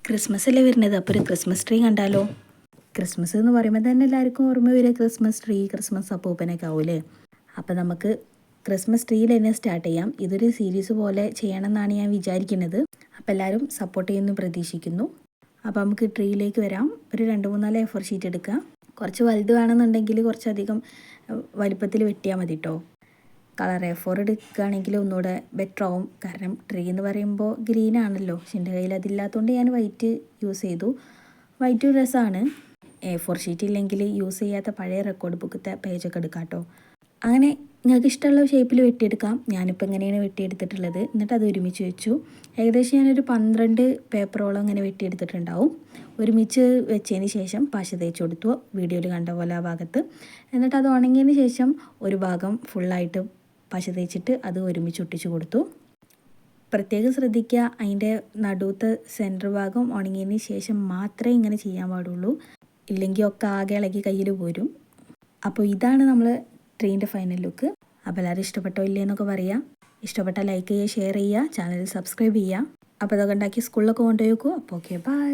Christmas അല്ലേ വരുന്നത്, അപ്പോൾ ഒരു ക്രിസ്മസ് ട്രീ കണ്ടാലോ? ക്രിസ്മസ് എന്ന് പറയുമ്പോൾ തന്നെ എല്ലാവർക്കും ഓർമ്മ വരിക ക്രിസ്മസ് ട്രീ, ക്രിസ്മസ് അപ്പൂപ്പനൊക്കെ ആവൂലേ. അപ്പോൾ നമുക്ക് ക്രിസ്മസ് ട്രീയിൽ തന്നെ സ്റ്റാർട്ട് ചെയ്യാം. ഇതൊരു സീരീസ് പോലെ ചെയ്യണമെന്നാണ് ഞാൻ വിചാരിക്കുന്നത്. അപ്പോൾ എല്ലാവരും സപ്പോർട്ട് ചെയ്യുമെന്ന് പ്രതീക്ഷിക്കുന്നു. അപ്പോൾ നമുക്ക് ട്രീയിലേക്ക് വരാം. ഒരു 2-3 A4 ഷീറ്റ് എടുക്കുക. കുറച്ച് വലുത് വേണമെന്നുണ്ടെങ്കിൽ കുറച്ചധികം വലിപ്പത്തിൽ വെട്ടിയാൽ മതി കേട്ടോ. കളർ A4 എടുക്കുകയാണെങ്കിൽ ഒന്നുകൂടെ ബെറ്റർ ആവും. കാരണം ട്രീ എന്ന് പറയുമ്പോൾ ഗ്രീൻ ആണല്ലോ. പക്ഷെ എൻ്റെ കയ്യിൽ അതില്ലാത്തതുകൊണ്ട് ഞാൻ വൈറ്റ് യൂസ് ചെയ്തു. വൈറ്റ് രസമാണ്. A4 ഷീറ്റ് ഇല്ലെങ്കിൽ യൂസ് ചെയ്യാത്ത പഴയ റെക്കോർഡ് ബുക്കത്തെ പേജൊക്കെ എടുക്കാം കേട്ടോ. അങ്ങനെ നിങ്ങൾക്ക് ഇഷ്ടമുള്ള ഷേപ്പിൽ വെട്ടിയെടുക്കാം. ഞാനിപ്പോൾ എങ്ങനെയാണ് വെട്ടിയെടുത്തിട്ടുള്ളത്, എന്നിട്ട് അത് ഒരുമിച്ച് വെച്ചു. ഏകദേശം ഞാനൊരു 12 പേപ്പറോളം അങ്ങനെ വെട്ടിയെടുത്തിട്ടുണ്ടാവും. ഒരുമിച്ച് വെച്ചതിന് ശേഷം പശ തേച്ച് കൊടുത്തു, വീഡിയോയിൽ കണ്ട പോലെ ആ ഭാഗത്ത്. എന്നിട്ട് അത് ഉണങ്ങിയതിന് ശേഷം ഒരു ഭാഗം ഫുള്ളായിട്ട് പശ തേച്ചിട്ട് അത് ഒരുമിച്ച് ഒട്ടിച്ച് കൊടുത്തു. പ്രത്യേകം ശ്രദ്ധിക്കുക, അതിൻ്റെ നടുവത്തെ സെൻറ്റർ ഭാഗം ഉണങ്ങിയതിന് ശേഷം മാത്രമേ ഇങ്ങനെ ചെയ്യാൻ പാടുള്ളൂ. ഇല്ലെങ്കിൽ ഒക്കെ ആകെ ഇളകി കയ്യിൽ പോരും. അപ്പോൾ ഇതാണ് നമ്മൾ ട്രീൻ്റെ ഫൈനൽ ലുക്ക്. അപ്പോൾ എല്ലാവരും ഇഷ്ടപ്പെട്ടോ ഇല്ലേ എന്നൊക്കെ പറയുക. ഇഷ്ടപ്പെട്ടാൽ ലൈക്ക് ചെയ്യുക, ഷെയർ ചെയ്യുക, ചാനൽ സബ്സ്ക്രൈബ് ചെയ്യുക. അപ്പോൾ അതൊക്കെ ഉണ്ടാക്കി സ്കൂളിലൊക്കെ കൊണ്ടുപോയി വെക്കൂ. അപ്പോൾ ഓക്കെ, ബൈ.